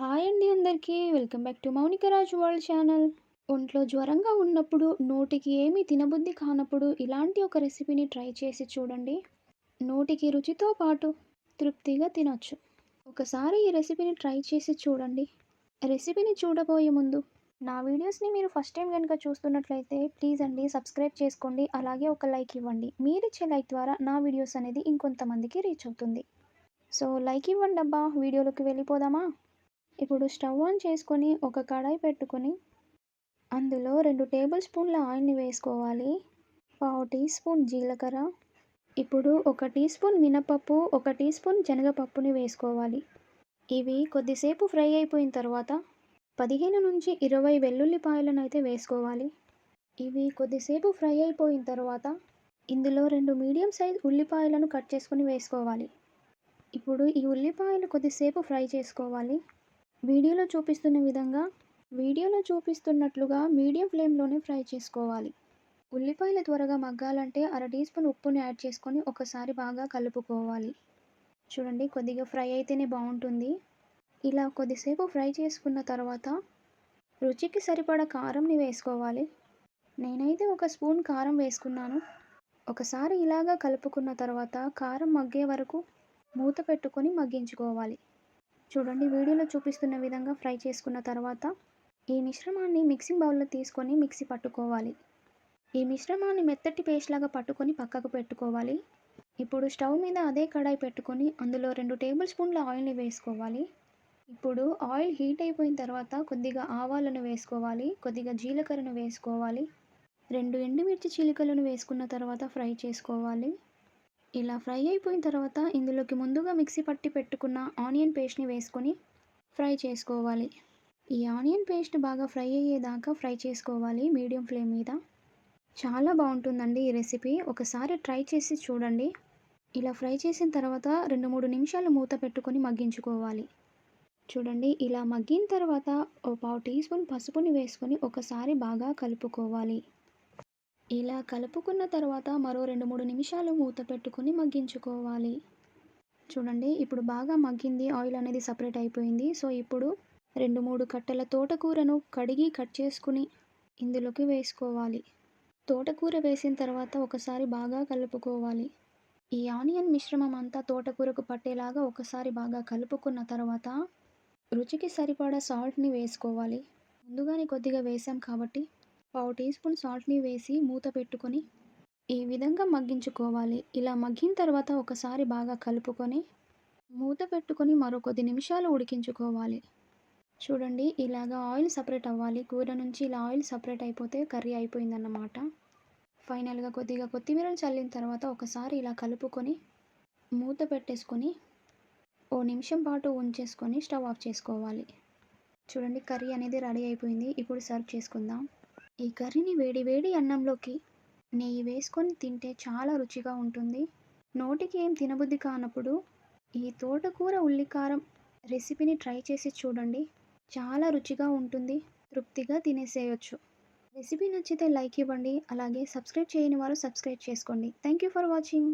Hi అండి అందరికీ. Welcome back to Mounika Raju world channel. ఒంట్లో జ్వరంగా ఉన్నప్పుడు, నోటికి ఏమీ తినబుద్ధి కానప్పుడు ఇలాంటి ఒక రెసిపీని ట్రై చేసి చూడండి. నోటికి రుచితో పాటు తృప్తిగా తినొచ్చు. ఒకసారి ఈ రెసిపీని ట్రై చేసి చూడండి. రెసిపీని చూడబోయే ముందు నా వీడియోస్ని మీరు ఫస్ట్ టైం కనుక చూస్తున్నట్లయితే ప్లీజ్ అండి సబ్స్క్రైబ్ చేసుకోండి. అలాగే ఒక లైక్ ఇవ్వండి. మీరిచ్చే లైక్ ద్వారా నా వీడియోస్ అనేది ఇంకొంతమందికి రీచ్ అవుతుంది. సో లైక్ ఇవ్వండి అబ్బా. వీడియోలోకి వెళ్ళిపోదామా? ఇప్పుడు స్టవ్ ఆన్ చేసుకొని ఒక కడాయి పెట్టుకొని అందులో 2 టేబుల్ స్పూన్ల ఆయిల్ని వేసుకోవాలి. పావు టీ స్పూన్ జీలకర్ర, ఇప్పుడు 1 టీ స్పూన్ మినపప్పు, 1 టీ స్పూన్ శనగపప్పుని వేసుకోవాలి. ఇవి కొద్దిసేపు ఫ్రై అయిపోయిన తర్వాత 15 నుంచి 20 వెల్లుల్లిపాయలను అయితే వేసుకోవాలి. ఇవి కొద్దిసేపు ఫ్రై అయిపోయిన తర్వాత ఇందులో 2 మీడియం సైజ్ ఉల్లిపాయలను కట్ చేసుకొని వేసుకోవాలి. ఇప్పుడు ఈ ఉల్లిపాయలు కొద్దిసేపు ఫ్రై చేసుకోవాలి. వీడియోలో చూపిస్తున్నట్లుగా మీడియం ఫ్లేమ్లోనే ఫ్రై చేసుకోవాలి. ఉల్లిపాయలు త్వరగా మగ్గాలంటే 1/2 టీ స్పూన్ ఉప్పుని యాడ్ చేసుకొని ఒకసారి బాగా కలుపుకోవాలి. చూడండి, కొద్దిగా ఫ్రై అయితేనే బాగుంటుంది. ఇలా కొద్దిసేపు ఫ్రై చేసుకున్న తర్వాత రుచికి సరిపడా కారంని వేసుకోవాలి. నేనైతే 1 స్పూన్ కారం వేసుకున్నాను. ఒకసారి ఇలాగా కలుపుకున్న తర్వాత కారం మగ్గే వరకు మూత పెట్టుకొని మగ్గించుకోవాలి. చూడండి, వీడియోలో చూపిస్తున్న విధంగా ఫ్రై చేసుకున్న తర్వాత ఈ మిశ్రమాన్ని మిక్సింగ్ బౌల్లో తీసుకొని మిక్సీ పట్టుకోవాలి. ఈ మిశ్రమాన్ని మెత్తటి పేస్ట్ లాగా పట్టుకొని పక్కకు పెట్టుకోవాలి. ఇప్పుడు స్టవ్ మీద అదే కడాయి పెట్టుకొని అందులో 2 టేబుల్ స్పూన్ల ఆయిల్ని వేసుకోవాలి. ఇప్పుడు ఆయిల్ హీట్ అయిపోయిన తర్వాత కొద్దిగా ఆవాలను వేసుకోవాలి, కొద్దిగా జీలకర్రను వేసుకోవాలి, 2 ఎండుమిర్చి చీలికలను వేసుకున్న తర్వాత ఫ్రై చేసుకోవాలి. ఇలా ఫ్రై అయిపోయిన తర్వాత ఇందులోకి ముందుగా మిక్సీ పట్టి పెట్టుకున్న ఆనియన్ పేస్ట్ని వేసుకొని ఫ్రై చేసుకోవాలి. ఈ ఆనియన్ పేస్ట్ బాగా ఫ్రై అయ్యేదాకా ఫ్రై చేసుకోవాలి మీడియం ఫ్లేమ్ మీద. చాలా బాగుంటుందండి ఈ రెసిపీ. ఒకసారి ట్రై చేసి చూడండి. ఇలా ఫ్రై చేసిన తర్వాత 2-3 నిమిషాలు మూత పెట్టుకొని మగ్గించుకోవాలి. చూడండి, ఇలా మగ్గిన తర్వాత ఓ పావు టీ స్పూన్ పసుపుని వేసుకొని ఒకసారి బాగా కలుపుకోవాలి. ఇలా కలుపుకున్న తర్వాత మరో 2-3 నిమిషాలు మూత పెట్టుకొని మగ్గించుకోవాలి. చూడండి, ఇప్పుడు బాగా మగ్గింది, ఆయిల్ అనేది సపరేట్ అయిపోయింది. సో ఇప్పుడు 2-3 కట్టల తోటకూరను కడిగి కట్ చేసుకుని ఇందులోకి వేసుకోవాలి. తోటకూర వేసిన తర్వాత ఒకసారి బాగా కలుపుకోవాలి. ఈ ఆనియన్ మిశ్రమం అంతా తోటకూరకు పట్టేలాగా ఒకసారి బాగా కలుపుకున్న తర్వాత రుచికి సరిపడా సాల్ట్ని వేసుకోవాలి. ముందుగానే కొద్దిగా వేసాం కాబట్టి పావు టీ స్పూన్ సాల్ట్ని వేసి మూత పెట్టుకొని ఈ విధంగా మగ్గించుకోవాలి. ఇలా మగ్గిన తర్వాత ఒకసారి బాగా కలుపుకొని మూత పెట్టుకొని మరో కొద్ది నిమిషాలు ఉడికించుకోవాలి. చూడండి, ఇలాగా ఆయిల్ సపరేట్ అవ్వాలి. కూర నుంచి ఇలా ఆయిల్ సపరేట్ అయిపోతే కర్రీ అయిపోయిందన్నమాట. ఫైనల్గా కొద్దిగా కొత్తిమీరను చల్లిన తర్వాత ఒకసారి ఇలా కలుపుకొని మూత పెట్టేసుకొని ఓ నిమిషం పాటు ఉంచేసుకొని స్టవ్ ఆఫ్ చేసుకోవాలి. చూడండి, కర్రీ అనేది రెడీ అయిపోయింది. ఇప్పుడు సర్వ్ చేసుకుందాం. ఈ కర్రీని వేడి వేడి అన్నంలోకి నెయ్యి వేసుకొని తింటే చాలా రుచిగా ఉంటుంది. నోటికి ఏం తినబుద్ధి కానప్పుడు ఈ తోటకూర ఉల్లికారం రెసిపీని ట్రై చేసి చూడండి. చాలా రుచిగా ఉంటుంది. తృప్తిగా తినేసేయొచ్చు. రెసిపీ నచ్చితే లైక్ ఇవ్వండి. అలాగే సబ్స్క్రైబ్ చేయని వారు సబ్స్క్రైబ్ చేసుకోండి. Thank you for watching.